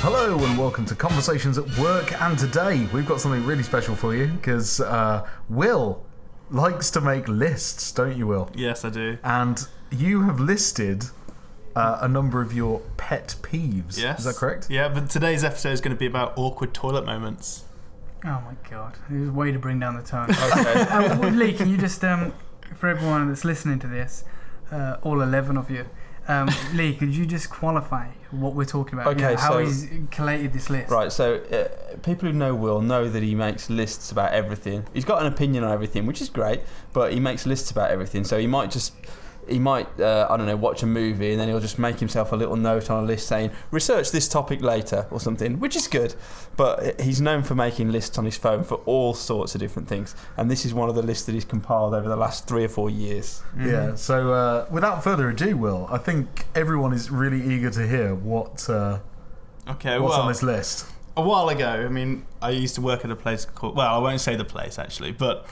Hello and welcome to Conversations at Work, and today we've got something really special for you because Will likes to make lists, don't you, Will? Yes, I do. And you have listed a number of your pet peeves. Yes. Is that correct? Yeah, but today's episode is going to be about awkward toilet moments. Oh my god, there's a way to bring down the tone. Okay. Lee, can you just, for everyone that's listening to this, all 11 of you, Lee, could you just qualify what we're talking about? Okay, how so, he's collated this list. Right, so people who know Will know that he makes lists about everything. He's got an opinion on everything, which is great, but he makes lists about everything. So he might I don't know, watch a movie and then he'll just make himself a little note on a list saying, research this topic later or something, which is good. But he's known for making lists on his phone for all sorts of different things. And this is one of the lists that he's compiled over the last 3 or 4 years. Mm-hmm. Yeah, so without further ado, Will, I think everyone is really eager to hear what's on this list. A while ago, I mean, I used to work at a place called... Well, I won't say the place, actually, but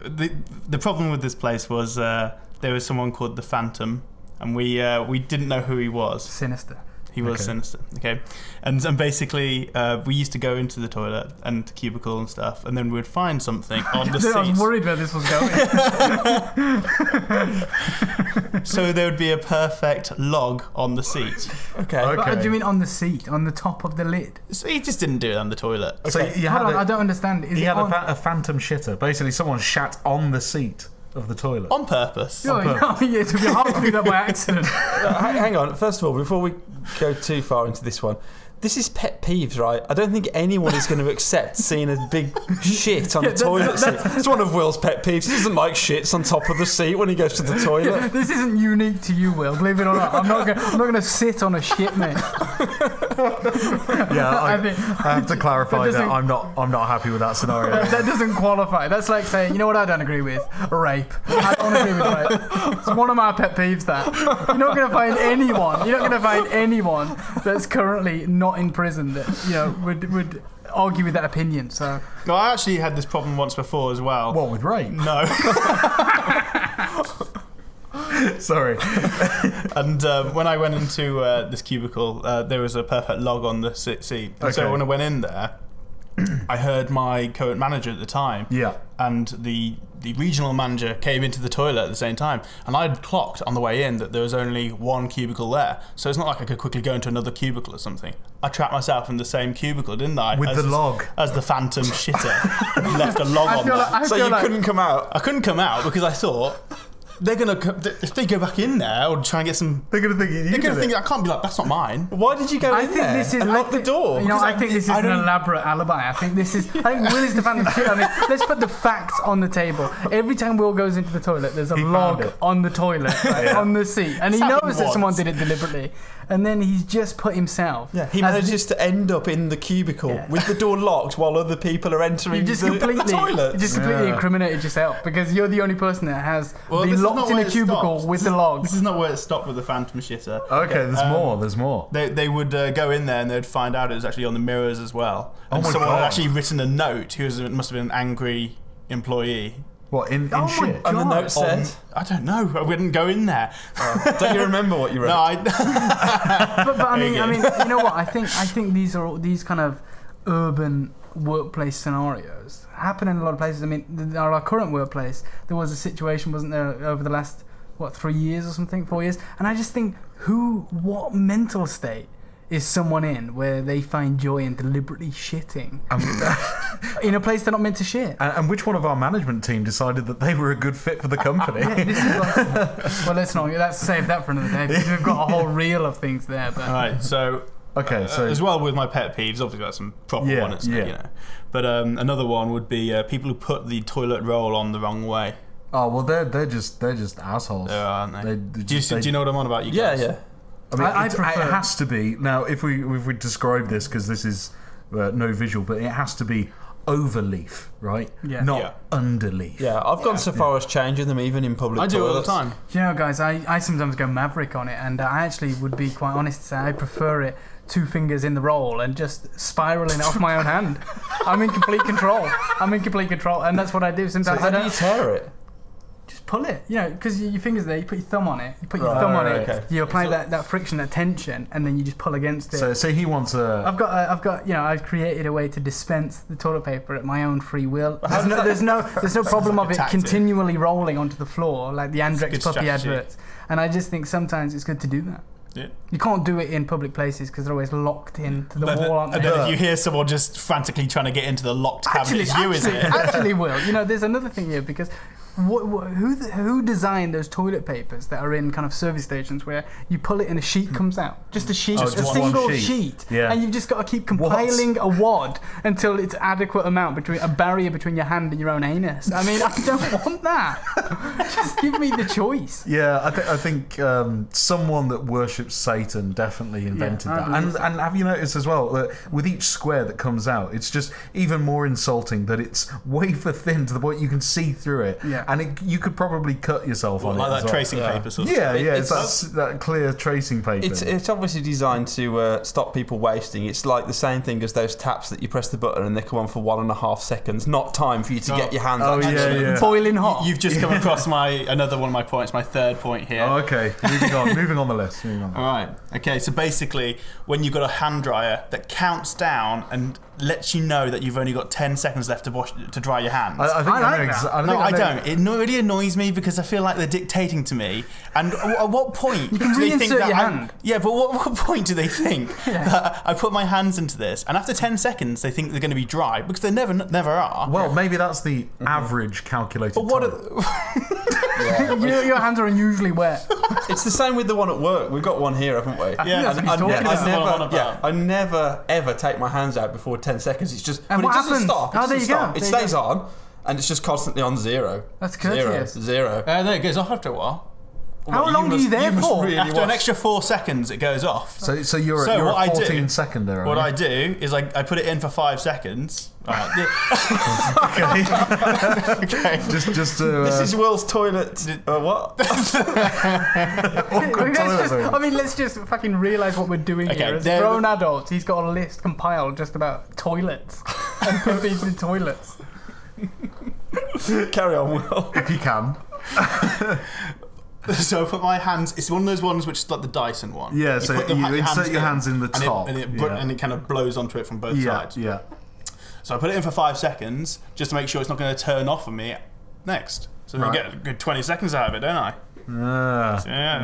the problem with this place was... there was someone called the Phantom, and we didn't know who he was. Sinister. He was sinister, okay? And basically, we used to go into the toilet and cubicle and stuff, and then we would find something on the seat. I was worried where this was going. So there would be a perfect log on the seat. Okay. But, do you mean on the seat, on the top of the lid? So he just didn't do it on the toilet. Okay. So Hold on, I don't understand. He had a phantom shitter. Basically, someone shat on the seat of the toilet. On purpose. Yeah, it would be hard to do that by accident. Hang on, first of all, before we go too far into this one, this is pet peeves, right? I don't think anyone is going to accept seeing a big shit on the toilet seat. It's one of Will's pet peeves. He doesn't like shits on top of the seat when he goes to the toilet. Yeah, this isn't unique to you, Will. Believe it or not, I'm not going to sit on a shit, mate. Yeah, I have to clarify that I'm not happy with that scenario. That doesn't qualify. That's like saying, you know what I don't agree with? Rape. I don't agree with rape. It's one of my pet peeves. That you're not going to find anyone that's currently not in prison that would argue with that opinion. So no, I actually had this problem once before as well. What, with rape? No. Sorry. And when I went into this cubicle, there was a perfect log on the seat. And so when I went in there, I heard my co-op manager at the time, and the regional manager came into the toilet at the same time, and I'd clocked on the way in that there was only one cubicle there, so it's not like I could quickly go into another cubicle or something. I trapped myself in the same cubicle, didn't I? With the log. As the phantom shitter. Left a log on there. So you couldn't come out? I couldn't come out because I thought... They're gonna if they go back in there or try and get some. They're gonna think I can't be like, that's not mine. Why did you go in there and lock the door? I think this is an elaborate alibi. I think Will is the phantom shit. I mean, let's put the facts on the table. Every time Will goes into the toilet, there's a log on the toilet, right, on the seat, and he knows that someone did it deliberately. And then he's just put himself. Yeah, he manages to end up in the cubicle with the door locked while other people are entering the toilet. You just completely incriminated yourself because you're the only person that has been locked in a cubicle with the log. This is not where it stopped with the phantom shitter. Okay, there's more. They would go in there and they'd find out it was actually on the mirrors as well. And someone had actually written a note. Must have been an angry employee. What, in shit? And the note said? I don't know. I wouldn't go in there. Don't you remember what you wrote? No, but I mean, you know what? I think these are all these kind of urban workplace scenarios happen in a lot of places. I mean, in our current workplace, there was a situation, wasn't there, over the last 3 years or something, 4 years? And I just think, what mental state is someone in where they find joy in deliberately shitting in a place they're not meant to shit? And which one of our management team decided that they were a good fit for the company? Let's save that for another day because we've got a whole reel of things there. But. All right, so as well with my pet peeves, obviously got some proper ones, But another one would be people who put the toilet roll on the wrong way. Oh well, they're just assholes. They are, aren't they? Do you know what I'm on about? You guys? Yeah. I mean, it has to be. Now, if we describe this, because this is no visual, but it has to be overleaf, right? Yeah. Not underleaf. Yeah, I've gone so far as changing them even in public toilets. I do it all the time. You know, guys, I sometimes go maverick on it, and I actually would be quite honest to say I prefer it 2 fingers in the roll and just spiraling it off my own hand. I'm in complete control, and that's what I do. Sometimes how do you tear it? just pull it, because your fingers there, you put your thumb on it, you apply that friction, that tension, and then you just pull against it. So he wants a... I've created a way to dispense the toilet paper at my own free will. There's no problem of it continually rolling onto the floor like the Andrex puppy adverts. And I just think sometimes it's good to do that. Yeah. You can't do it in public places because they're always locked into the wall, aren't they? And then if you hear someone just frantically trying to get into the locked cabinet, it's you, isn't it? Actually, Will, there's another thing here because who designed those toilet papers that are in kind of service stations where you pull it and a sheet comes out? Just a sheet, a single sheet. Yeah. And you've just got to keep compiling a wad until it's adequate amount a barrier between your hand and your own anus. I mean, I don't want that. Just give me the choice. Yeah, I think someone that worships Satan definitely invented that. And have you noticed as well that with each square that comes out, it's just even more insulting that it's wafer thin to the point you can see through it. Yeah. And you could probably cut yourself on like it. Like that tracing paper sort of stuff. It's that clear tracing paper. It's obviously designed to stop people wasting. It's like the same thing as those taps that you press the button and they come on for 1.5 seconds. Not time for you to get your hands on. Boiling hot. You've just come across another one of my points, my third point here. Oh, okay, moving on the list. All right. Okay, so basically, when you've got a hand dryer that counts down and lets you know that you've only got 10 seconds left to dry your hands. I don't. It really annoys me because I feel like they're dictating to me. And at what point you can do they think that your hand? Yeah, but what point do they think that I put my hands into this and after 10 seconds they think they're going to be dry because they never are. Well, maybe that's the average calculated time. Your hands are unusually wet. It's the same with the one at work. We've got one here, haven't we? I never ever take my hands out before 10 seconds. It's just, and but what it doesn't happens? stop. It stays on, and it's just constantly on zero. That's courteous. Zero. Then it goes off after a while. How long are you there for? Really after an extra 4 seconds, it goes off. So you're a 14 second there. What I do is I put it in for 5 seconds. Right. Okay. Just this is Will's toilet. What? Let's just fucking realise what we're doing here. As grown adults, he's got a list compiled just about toilets and puppies in toilets. Carry on, Will, if you can. So I put my hands. It's one of those ones which is like the Dyson one. Yeah. So you insert your hands in the top, and it kind of blows onto it from both sides. Yeah. So I put it in for 5 seconds just to make sure it's not going to turn off on me next. So I get a good 20 seconds out of it, don't I?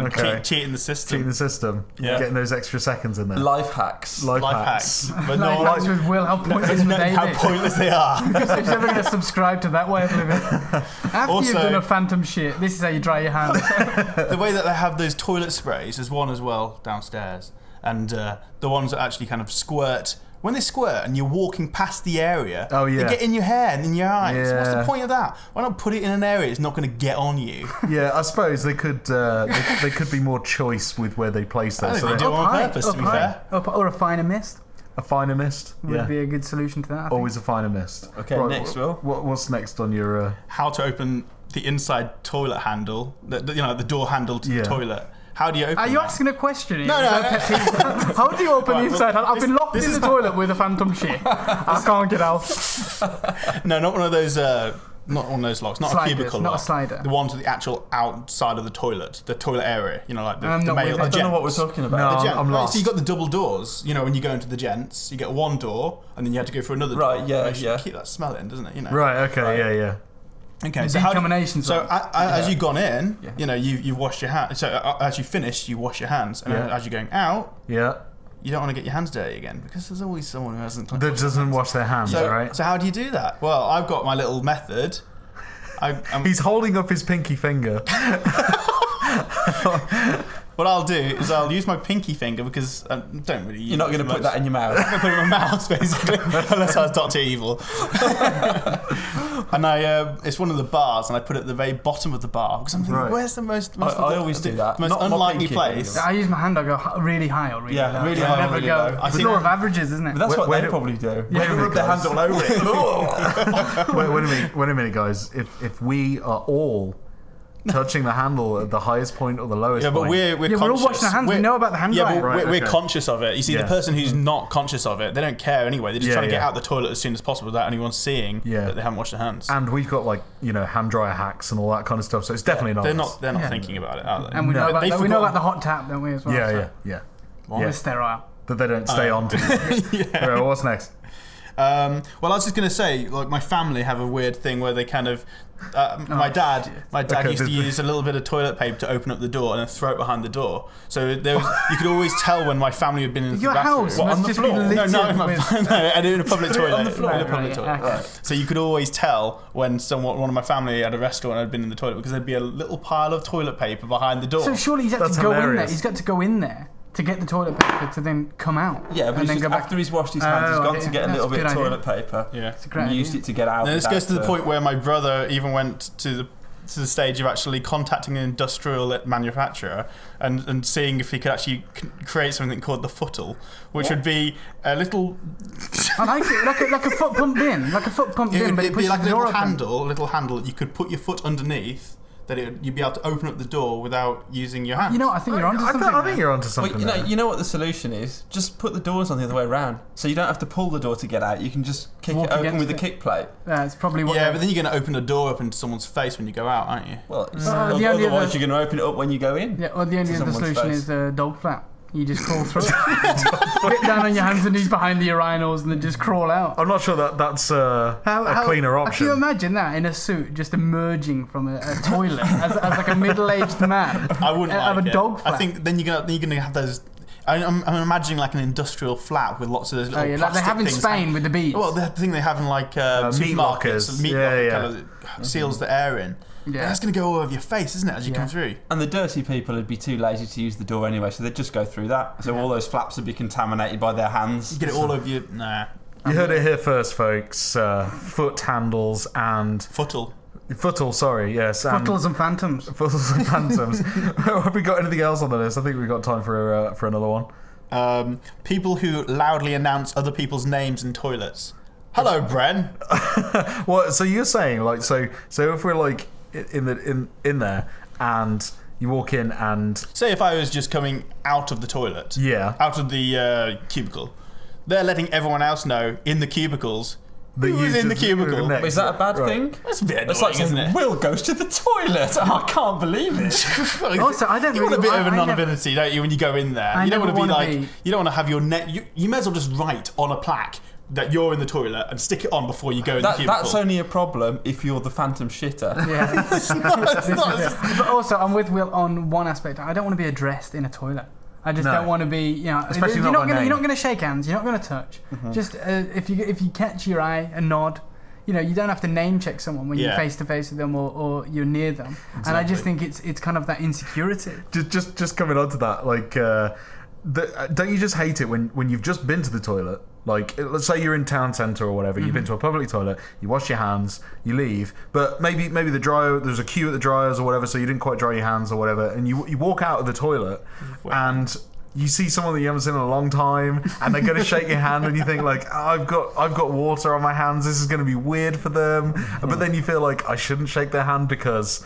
Okay. Cheating the system. Yeah. Getting those extra seconds in there. Life hacks. Life hacks. But hacks with Will, how pointless would they be? How pointless they are. Who's ever going to subscribe to that way of living? After you've done a phantom shit, this is how you dry your hands. The way that they have those toilet sprays, there's one as well downstairs. And the ones that actually kind of squirt. When they squirt and you're walking past the area, they get in your hair and in your eyes. Yeah. What's the point of that? Why not put it in an area it's not going to get on you? Yeah, I suppose they could they could be more choice with where they place that. I think they do it on purpose, to be fair. Or a finer mist. A finer mist would be a good solution to that. Always a finer mist. Okay, right, next, Will. What's next on your... How to open the inside toilet handle, the door handle to the toilet. How do you open Are you asking a question? No. How do you open the inside? I've been locked in the toilet with a phantom shit. I can't get out. No, not one of those. Not one of those locks. Not Sliders, a cubicle not lock. a slider. The one to the actual outside of the toilet area. Like the male. I don't know what we're talking about. No, I'm lost. So you got the double doors. When you go into the gents, you get one door, and then you have to go for another door. Right. Yeah. Keep that smell in, doesn't it? Right. Okay. Right. Yeah. Okay, so as you've gone in, you've washed your hands. So as you finish, you wash your hands, and as you're going out, you don't want to get your hands dirty again because there's always someone who doesn't wash their hands, right? So how do you do that? Well, I've got my little method. He's holding up his pinky finger. What I'll do is I'll use my pinky finger because I don't really. You're not going to put that in your mouth. I'm going to put it in my mouth, basically, unless I was Dr. Evil. And it's one of the bars, and I put it at the very bottom of the bar because I'm thinking, where's the most? I always do that. Most unlikely place. I use my hand. I go really high or really low. Really high. Never go. It's the law of averages, isn't it? But that's what they probably do. They rub their hands all over it. Wait a minute, guys. If we are all touching the handle at the highest point or the lowest point. But we're we're all washing our hands. We know about the hand Yeah, drying. but we're conscious of it. You see, the person who's not conscious of it, they don't care anyway. They're just trying to get out the toilet as soon as possible without anyone seeing that they haven't washed their hands. And we've got hand dryer hacks and all that kind of stuff. So it's definitely not. They're not thinking about it, are they? And we know about the hot tap, don't we, as well? Yeah. We're sterile. That they don't stay on to. Right, what's next? Well, I was just going to say, like, my family have a weird thing where they kind of. My dad used to use a little bit of toilet paper to open up the door and then throw it behind the door. So you could always tell when my family had been in the bathroom. House on the floor? No, and in a public toilet. On the floor. Right. So you could always tell when one of my family at a restaurant had been in the toilet because there'd be a little pile of toilet paper behind the door. So surely he's had to go in there. He's got to go in there to get the toilet paper to then come out. Yeah, but and then go back. After he's washed his hands, he's gone to get a little bit of toilet paper. Yeah, and used it to get out. And this goes to the point where my brother even went to the stage of actually contacting an industrial manufacturer and seeing if he could actually create something called the footle, which would be a little. I like it, like a foot pump bin, It'd be like a little handle that you could put your foot underneath. That you'd be able to open up the door without using your hands. You know, I think you're onto something. I think you're onto something. Well, you know what the solution is? Just put the doors on the other way around, so you don't have to pull the door to get out. You can just kick it open with a kick plate. That's probably what. Yeah, but then you're going to open the door up into someone's face when you go out, aren't you? Well, otherwise you're going to open it up when you go in. Yeah, or the only other solution is a dog flap. You just crawl through it. Get down on your hands and knees behind the urinals and then just crawl out. I'm not sure that's a cleaner option. Can you imagine that in a suit, just emerging from a toilet as like a middle-aged man? I wouldn't have a dog flap. I think then you're gonna have those. I'm imagining like an industrial flap with lots of those little plastic like they have in things. Spain with the bees. Well, the thing they have in like meat lockers. Meat locker kind of seals the air in. Yeah. That's going to go all over your face, isn't it, as you come through? And the dirty people would be too lazy to use the door anyway, so they'd just go through that. So all those flaps would be contaminated by their hands. You get it all over your... Nah. You heard it here first, folks. Foot handles and... Footle, sorry, yes. Footles and phantoms. Footles and phantoms. Have we got anything else on the list? I think we've got time for another one. People who loudly announce other people's names in toilets. Hello, Bren. Well, so you're saying, like, so if we're like... in there and you walk in and say if I was just coming out of the toilet out of the cubicle, they're letting everyone else know in the cubicles who was in the cubicle. Is that a bad thing? That's a bit annoying, isn't it? Will goes to the toilet. I can't believe it. Also, I don't. You want a bit of anonymity, don't you, when you go in there? You don't want to be like. You don't want to have your You may as well just write on a plaque that you're in the toilet and stick it on before you go in the cubicle. That's only a problem if you're the phantom shitter. Yeah. But also, I'm with Will on one aspect. I don't want to be addressed in a toilet. I just don't want to be, especially you're not going to shake hands. You're not going to touch. Mm-hmm. Just if you catch your eye, a nod. You don't have to name check someone when you're face to face with them or you're near them. Exactly. And I just think it's kind of that insecurity. Just coming on to that, like, don't you just hate it when you've just been to the toilet? Like, let's say you're in town centre or whatever, you've been to a public toilet, you wash your hands, you leave, but maybe the dryer, there's a queue at the dryers or whatever, so you didn't quite dry your hands or whatever, and you walk out of the toilet and you see someone that you haven't seen in a long time, and they're going to shake your hand, and you think like, I've got water on my hands, this is going to be weird for them, but then you feel like I shouldn't shake their hand because...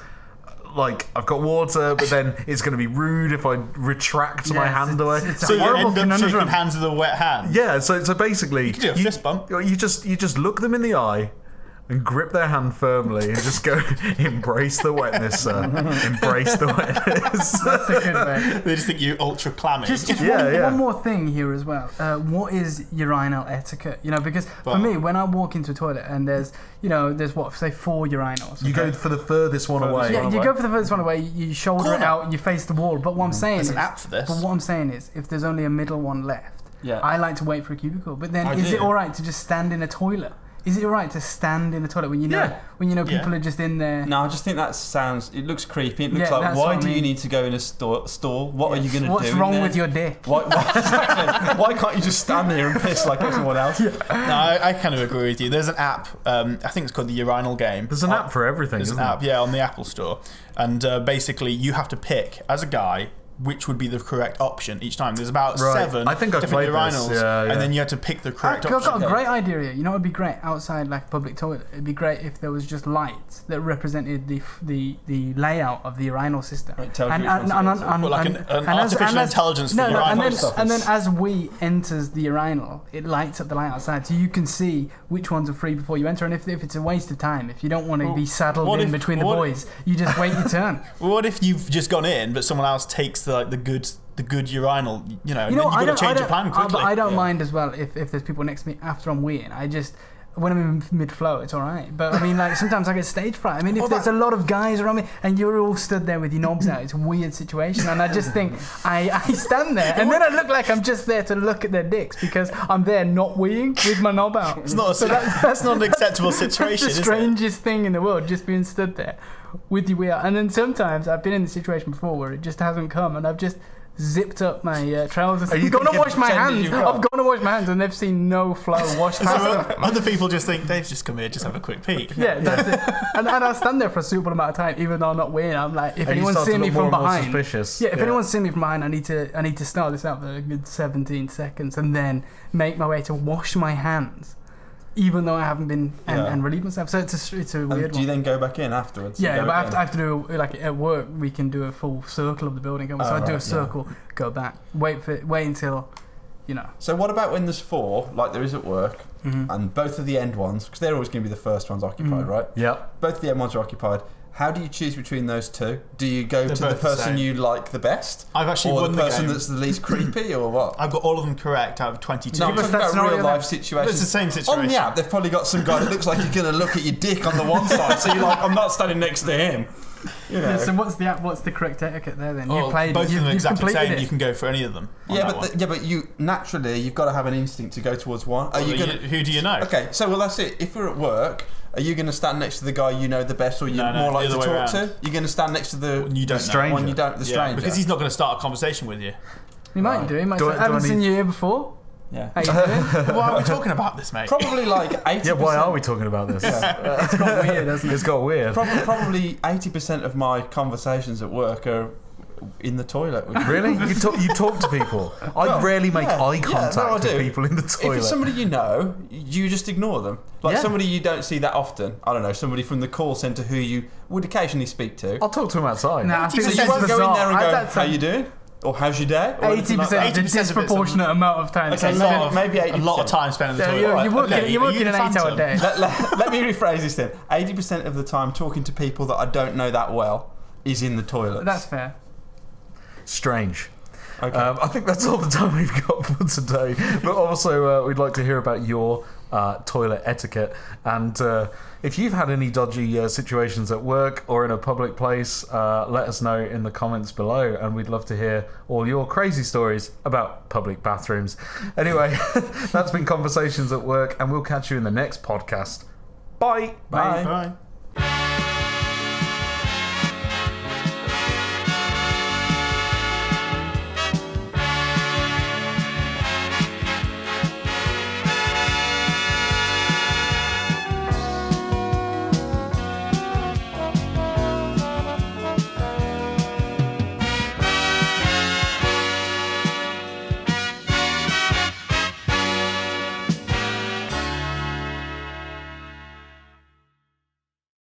like, I've got water, but then it's going to be rude if I retract my hand away. So you end up shaking hands with a wet hand? Yeah, so basically... You can do a fist bump. You just look them in the eye and grip their hand firmly and just go, embrace the wetness, sir. Embrace the wetness. That's a good way. They just think you ultra clammy. Just one more thing here as well. What is urinal etiquette? Because for me, when I walk into a toilet and there's what, say 4 urinals. You go for the furthest one away. Yeah, you go for the furthest one away, you shoulder it out, you face the wall. But what I'm saying is... There's an app for this. But what I'm saying is, if there's only a middle one left, I like to wait for a cubicle. But then, is it alright to just stand in a toilet? Is it alright to stand in a toilet when you know people are just in there? No, I just think it looks creepy. It looks like, why do you need to go in a stall? What are you going to do? What's wrong with your dick? Why can't you just stand there and piss like everyone else? No, I kind of agree with you. There's an app, I think it's called the Urinal Game. There's an app for everything, There's an app, on the Apple Store. And basically, you have to pick, as a guy, which would be the correct option each time. There's about 7 I think I different played urinals, this. Yeah. and then you had to pick the correct option. I've got a great idea here. You know, it'd be great outside like a public toilet. It'd be great if there was just lights that represented the layout of the urinal system. Right, an artificial intelligence for urinal stuff. And then as we enters the urinal, it lights up the light outside, so you can see which ones are free before you enter. And if it's a waste of time, if you don't want to be saddled in between the boys, you just wait your turn. Well, what if you've just gone in, but someone else takes the good urinal, and then you've got to change your plan quickly. I don't mind as well if there's people next to me after I'm weeing. When I'm in mid-flow, it's all right. But I mean, like, sometimes I get stage fright. I mean, if there's a lot of guys around me and you're all stood there with your knobs out, it's a weird situation. And I just think, I stand there and then I look like I'm just there to look at their dicks because I'm there not weeing with my knob out. It's not that's not an acceptable situation, It's the strangest thing in the world, just being stood there with your wee out. And then sometimes I've been in the situation before where it just hasn't come and I've just zipped up my trousers. I've gone to wash my hands. I've gone to wash my hands and they've seen no flow wash past them. Other people just think, Dave's just come here, just have a quick peek. Yeah, that's it. And I'll stand there for a suitable amount of time, even though I'm not wearing. I'm like, if anyone's seeing me from behind, if anyone's seeing me from behind, I need to start this out for a good 17 seconds and then make my way to wash my hands. Even though I haven't been and relieved myself, so it's a weird one. Do you then go back in afterwards? Yeah, but I have to do like at work. We can do a full circle of the building. So I do a circle, go back, wait until, So what about when there's 4, like there is at work, and both of the end ones, because they're always going to be the first ones occupied, right? Yeah. Both of the end ones are occupied. How do you choose between those two? Do you go to the person you like the best? I've actually or won the person that's the least creepy, or what? I've got all of them correct out of 22. No, I'm talking about real life situations. It's the same situation. On the app, they've probably got some guy that looks like he's going to look at your dick on the one side, so you're like, I'm not standing next to him. So what's the correct etiquette there then? Both of them are exactly the same. You can go for any of them. But you naturally you've got to have an instinct to go towards one. Who do you know? Okay, so that's it. If we're at work, are you going to stand next to the guy you know the best, or you're more likely to talk to? You're going to stand next to the stranger. One you don't, the stranger, because he's not going to start a conversation with you. He might do. He might say, I haven't seen you here before. Yeah. How you doing? Why are we talking about this, mate? Probably like 80%. Yeah, why are we talking about this? It's got weird, hasn't it? It's got weird. Probably 80% of my conversations at work are in the toilet. Really? You talk to people? I rarely make eye contact with people in the toilet. If it's somebody you know, you just ignore them. Like somebody you don't see that often. I don't know, somebody from the call centre who you would occasionally speak to. I'll talk to him outside. Nah, so you won't go in there and go, how you doing? Or how's your day? 80% is a disproportionate amount of time. Okay, maybe 80%. A lot of time spent in the toilet. You're working an 8-hour day. Let me rephrase this then. 80% of the time talking to people that I don't know that well is in the toilet. That's fair. Strange. Okay. I think that's all the time we've got for today. But also, we'd like to hear about your toilet etiquette. And if you've had any dodgy situations at work or in a public place, let us know in the comments below. And we'd love to hear all your crazy stories about public bathrooms. Anyway, that's been Conversations at Work, and we'll catch you in the next podcast. Bye. Bye.